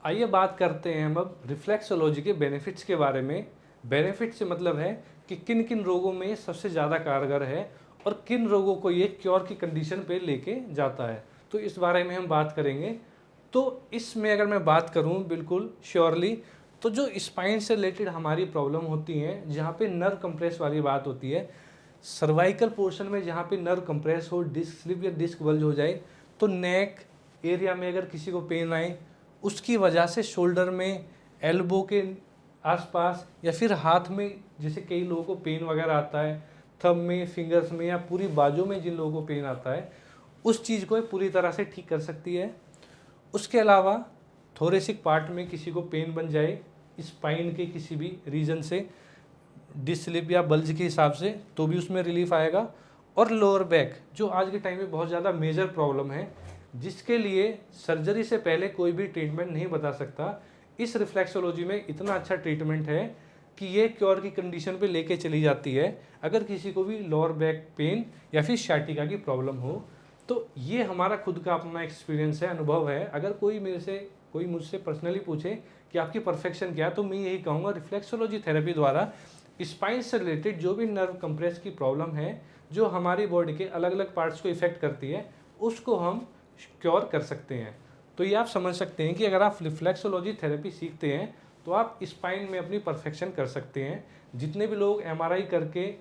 आइए बात करते हैं हम अब रिफ्लेक्सोलॉजी के बेनिफिट्स के बारे में। बेनिफिट से मतलब है कि किन किन रोगों में सबसे ज़्यादा कारगर है और किन रोगों को ये क्योर की कंडीशन पे लेके जाता है, तो इस बारे में हम बात करेंगे। तो इसमें अगर मैं बात करूं बिल्कुल श्योरली, तो जो स्पाइन से रिलेटेड हमारी प्रॉब्लम होती हैं, जहाँ पे नर्व कंप्रेस वाली बात होती है, सर्वाइकल पोर्शन में जहाँ पे नर्व कंप्रेस हो, डिस्क स्लिप या डिस्क बल्ज हो जाए, तो नेक एरिया में अगर किसी को पेन आए, उसकी वजह से शोल्डर में, एल्बो के आसपास या फिर हाथ में, जैसे कई लोगों को पेन वगैरह आता है थंब में, फिंगर्स में या पूरी बाजू में जिन लोगों को पेन आता है, उस चीज़ को पूरी तरह से ठीक कर सकती है। उसके अलावा थोरेसिक पार्ट में किसी को पेन बन जाए स्पाइन के किसी भी रीजन से, डिस्क स्लिप या बल्ज के हिसाब से, तो भी उसमें रिलीफ आएगा। और लोअर बैक जो आज के टाइम में बहुत ज़्यादा मेजर प्रॉब्लम है, जिसके लिए सर्जरी से पहले कोई भी ट्रीटमेंट नहीं बता सकता, इस रिफ्लेक्सोलॉजी में इतना अच्छा ट्रीटमेंट है कि ये क्योर की कंडीशन पे लेके चली जाती है अगर किसी को भी लोअर बैक पेन या फिर शाटिका की प्रॉब्लम हो। तो ये हमारा खुद का अपना एक्सपीरियंस है, अनुभव है। अगर कोई मुझसे पर्सनली पूछे कि आपकी परफेक्शन क्या है, तो मैं यही कहूँगा रिफ्लेक्सोलॉजी थेरेपी द्वारा स्पाइन से रिलेटेड जो भी नर्व कंप्रेस की प्रॉब्लम है, जो हमारी बॉडी के अलग अलग पार्ट्स को इफेक्ट करती है, उसको हम क्योर कर सकते हैं। तो ये आप समझ सकते हैं कि अगर आप रिफ्लेक्सोलॉजी थेरेपी सीखते हैं तो आप स्पाइन में अपनी परफेक्शन कर सकते हैं। जितने भी लोग एमआरआई करके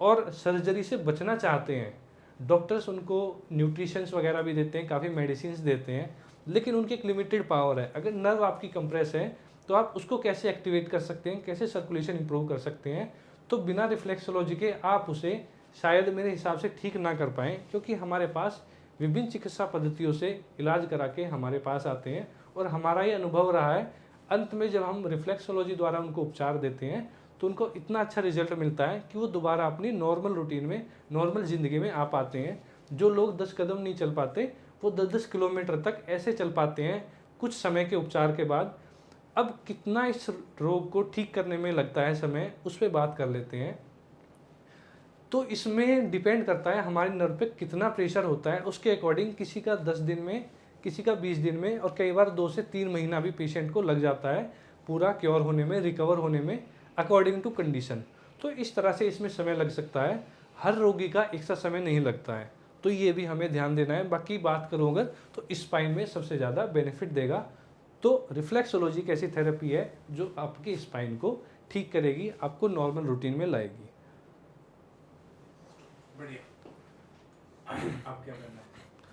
और सर्जरी से बचना चाहते हैं, डॉक्टर्स उनको न्यूट्रिशंस वगैरह भी देते हैं, काफ़ी मेडिसिन देते हैं, लेकिन उनकी एक लिमिटेड पावर है। अगर नर्व आपकी कंप्रेस है तो आप उसको कैसे एक्टिवेट कर सकते हैं, कैसे सर्कुलेशन इंप्रूव कर सकते हैं। तो बिना रिफ्लेक्सोलॉजी के आप उसे शायद मेरे हिसाब से ठीक ना कर पाएँ, क्योंकि हमारे पास विभिन्न चिकित्सा पद्धतियों से इलाज करा के हमारे पास आते हैं और हमारा ये अनुभव रहा है, अंत में जब हम रिफ्लेक्सोलॉजी द्वारा उनको उपचार देते हैं तो उनको इतना अच्छा रिजल्ट मिलता है कि वो दोबारा अपनी नॉर्मल रूटीन में, नॉर्मल ज़िंदगी में आ पाते हैं। जो लोग 10 कदम नहीं चल पाते, वो 10-10 किलोमीटर तक ऐसे चल पाते हैं कुछ समय के उपचार के बाद। अब कितना इस रोग को ठीक करने में लगता है समय, उस पर बात कर लेते हैं। तो इसमें डिपेंड करता है हमारे नर्व पे कितना प्रेशर होता है, उसके अकॉर्डिंग किसी का 10 दिन में, किसी का 20 दिन में, और कई बार 2 से 3 महीना भी पेशेंट को लग जाता है पूरा क्योर होने में, रिकवर होने में, अकॉर्डिंग टू कंडीशन। तो इस तरह से इसमें समय लग सकता है, हर रोगी का एक सा समय नहीं लगता है, तो ये भी हमें ध्यान देना है। बाकी बात करूँ अगर, तो स्पाइन में सबसे ज़्यादा बेनिफिट देगा। तो रिफ्लेक्सोलॉजी एक ऐसी थेरेपी है जो आपकी स्पाइन को ठीक करेगी, आपको नॉर्मल रूटीन में लाएगी। बढ़िया। आप क्या करना है?